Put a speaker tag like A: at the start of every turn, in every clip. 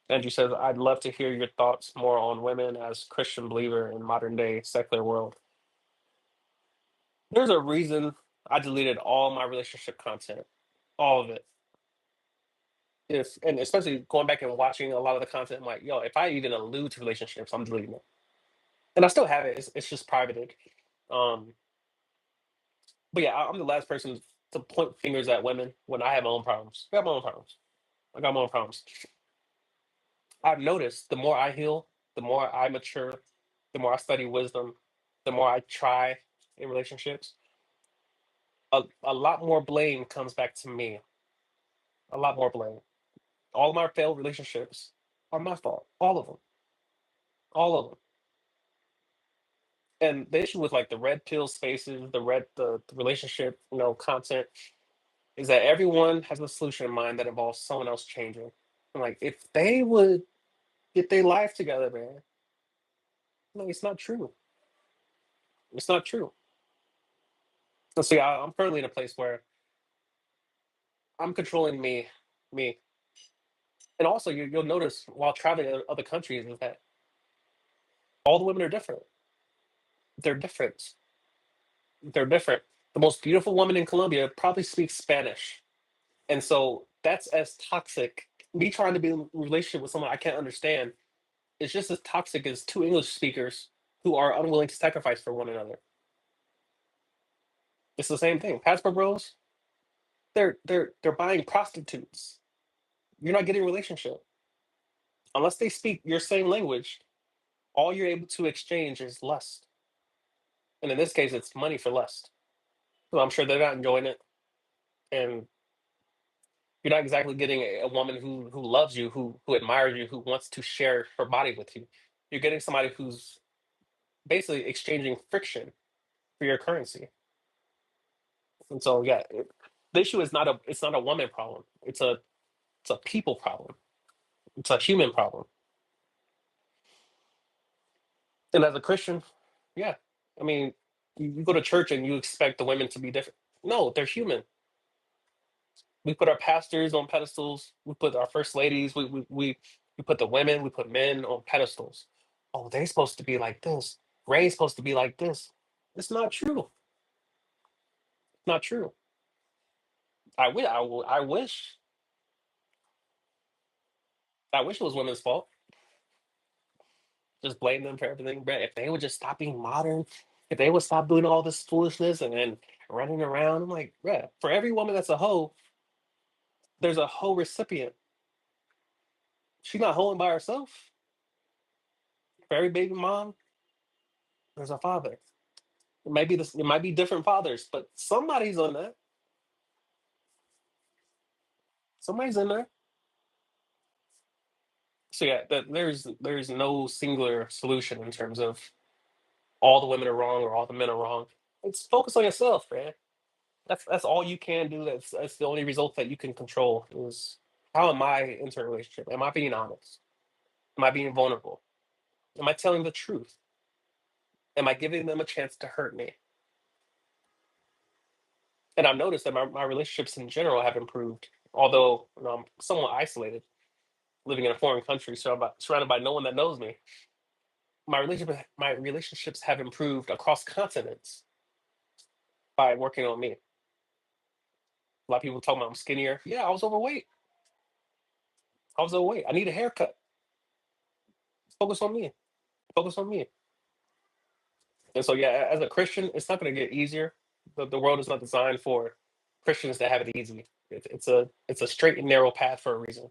A: Andrew says, I'd love to hear your thoughts more on women as Christian believer in modern day secular world. There's a reason I deleted all my relationship content, all of it. If and especially going back and watching a lot of the content, I'm like, yo, if I even allude to relationships, I'm deleting it. And I still have it. It's just privated. Um, but yeah, I'm the last person to point fingers at women when I have my own problems. I got my own problems. I got my own problems. I've noticed the more I heal, the more I mature, the more I study wisdom, the more I try in relationships, a lot more blame comes back to me. A lot more blame. All of my failed relationships are my fault. All of them. All of them. And the issue with like the red pill spaces, the relationship, content is that everyone has a solution in mind that involves someone else changing. And like if they would get their life together, man, no, it's not true. It's not true. So see, I'm currently in a place where I'm controlling me. And also, you'll notice while traveling to other countries is that all the women are different. They're different. They're different. The most beautiful woman in Colombia probably speaks Spanish, and so that's as toxic. Me trying to be in a relationship with someone I can't understand is just as toxic as two English speakers who are unwilling to sacrifice for one another. It's the same thing. Passport bros, they're buying prostitutes. You're not getting a relationship unless they speak your same language. All you're able to exchange is lust, and in this case, it's money for lust. So I'm sure they're not enjoying it, and you're not exactly getting a woman who loves you, who admires you, who wants to share her body with you. You're getting somebody who's basically exchanging friction for your currency. And so yeah, the issue is not a woman problem. It's a people problem. It's a human problem. And as a Christian, yeah, I mean, you go to church and you expect the women to be different. No, they're human. We put our pastors on pedestals. We put our first ladies. We put the women. We put men on pedestals. Oh, they're supposed to be like this. Ray's supposed to be like this. It's not true. It's not true. I wish. I wish it was women's fault. Just blame them for everything. But if they would just stop being modern, if they would stop doing all this foolishness and then running around, I'm like, yeah. For every woman that's a hoe, there's a hoe recipient. She's not hoeing by herself. For every baby mom, there's a father. It might be different fathers, but somebody's on that. Somebody's in there. So yeah, there's no singular solution in terms of all the women are wrong or all the men are wrong. It's focus on yourself, man. That's all you can do. That's the only result that you can control is how am I into a relationship? Am I being honest? Am I being vulnerable? Am I telling the truth? Am I giving them a chance to hurt me? And I've noticed that my relationships in general have improved, although I'm somewhat isolated, living in a foreign country, surrounded by no one that knows me. My relationships have improved across continents by working on me. A lot of people talk about I'm skinnier. Yeah, I was overweight. I was overweight. I need a haircut. Focus on me. Focus on me. And so, yeah, as a Christian, it's not going to get easier. The world is not designed for Christians to have it easy. It's a straight and narrow path for a reason.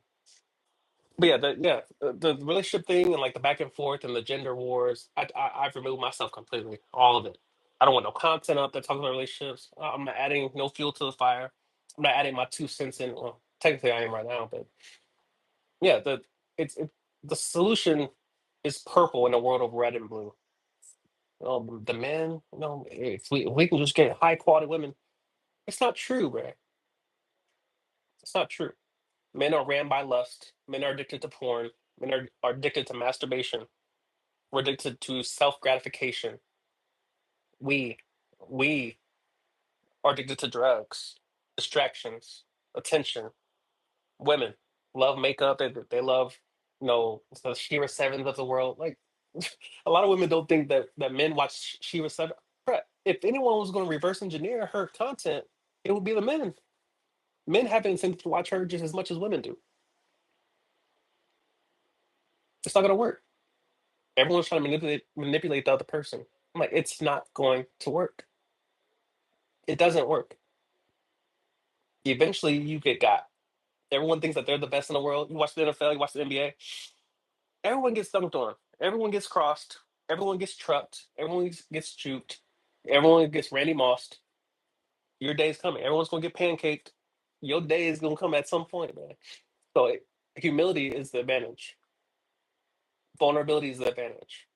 A: But the relationship thing and like the back and forth and the gender wars, I've removed myself completely, all of it. I don't want no content up that talks about relationships. I'm not adding no fuel to the fire. I'm not adding my 2 cents in. Well, technically I am right now, but yeah, the solution is purple in a world of red and blue. The men, if we can just get high quality women, it's not true, man. It's not true. Men are ran by lust. Men are addicted to porn. Men are addicted to masturbation. We're addicted to self gratification. We we are addicted to drugs, distractions, attention. Women love makeup. They love. the Shira Sevens of the world. Like a lot of women don't think that men watch Shira Seven. Bruh, if anyone was going to reverse engineer her content, it would be the men. Men have incentive to watch her just as much as women do. It's not going to work. Everyone's trying to manipulate the other person. I'm like, it's not going to work. It doesn't work. Eventually, you get got. Everyone thinks that they're the best in the world. You watch the NFL, you watch the NBA. Everyone gets dunked on. Everyone gets crossed. Everyone gets trucked. Everyone gets juked. Everyone gets Randy Mossed. Your day's coming. Everyone's gonna get pancaked. Your day is gonna come at some point, man. So humility is the advantage. Vulnerability is the advantage.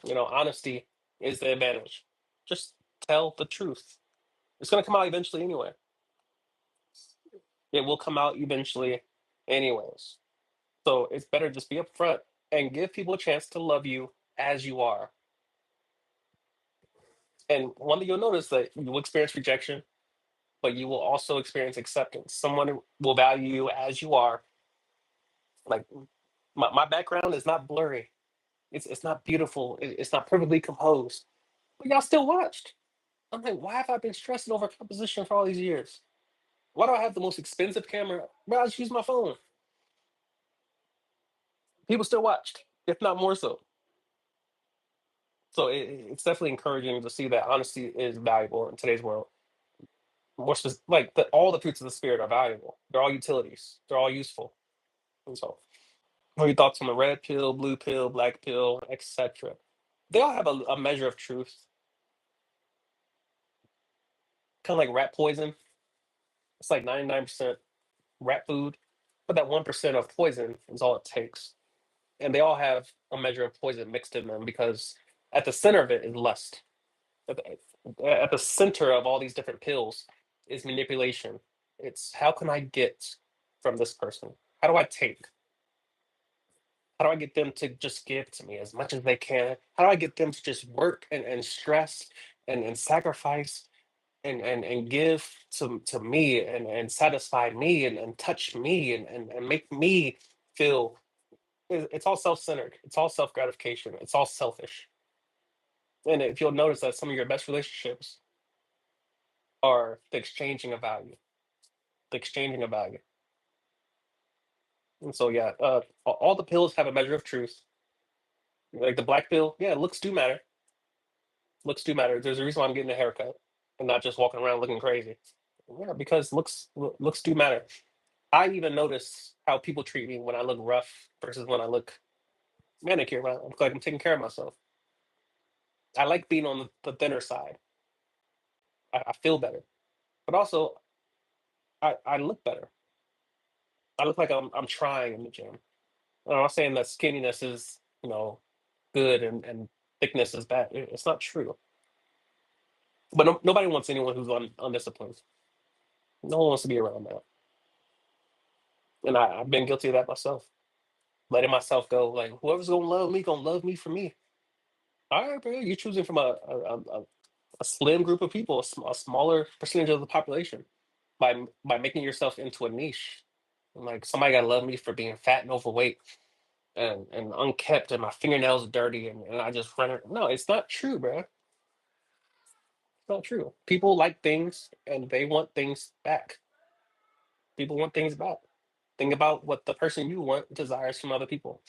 A: Honesty is the advantage. Just tell the truth. It's gonna come out eventually anyway. It will come out eventually anyways. So it's better just be upfront and give people a chance to love you as you are. And one thing you'll notice that you will experience rejection, but you will also experience acceptance. Someone will value you as you are. Like my background is not blurry. It's not beautiful. It's not perfectly composed. But y'all still watched. I'm like, why have I been stressing over composition for all these years? Why do I have the most expensive camera? Bro, I just use my phone. People still watched, if not more so. So it's definitely encouraging to see that honesty is valuable in today's world. More like all the fruits of the spirit are valuable. They're all utilities. They're all useful. And so, what are your thoughts on the red pill, blue pill, black pill, etc.? They all have a measure of truth, kind of like rat poison. It's like 99% rat food, but that 1% of poison is all it takes. And they all have a measure of poison mixed in them because at the center of it is lust. At the center of all these different pills is manipulation. It's how can I get from this person? How do I take? How do I get them to just give to me as much as they can? How do I get them to just work and stress and sacrifice and give to me and satisfy me and touch me and make me feel it's all self-centered. It's all self-gratification. It's all selfish. And if you'll notice that some of your best relationships are the exchanging of value, the exchanging of value. And so, yeah, all the pills have a measure of truth. Like the black pill, yeah, looks do matter. Looks do matter. There's a reason why I'm getting a haircut and not just walking around looking crazy. Yeah, because looks do matter. I even notice how people treat me when I look rough versus when I look manicured. When I look like I'm taking care of myself. I like being on the thinner side. I feel better, but also I look better. I look like I'm trying in the gym. I'm not saying that skinniness is good and thickness is bad. It's not true. But nobody wants anyone who's undisciplined. No one wants to be around that. And I've been guilty of that myself. Letting myself go, like whoever's gonna love me for me. All right, bro, you're choosing from a slim group of people, a smaller percentage of the population, by making yourself into a niche. Like somebody gotta love me for being fat and overweight and unkept, and my fingernails are dirty, and I just run it. No, it's not true, bro. It's not true. People like things and they want things back. People want things back. Think about what the person you want desires from other people.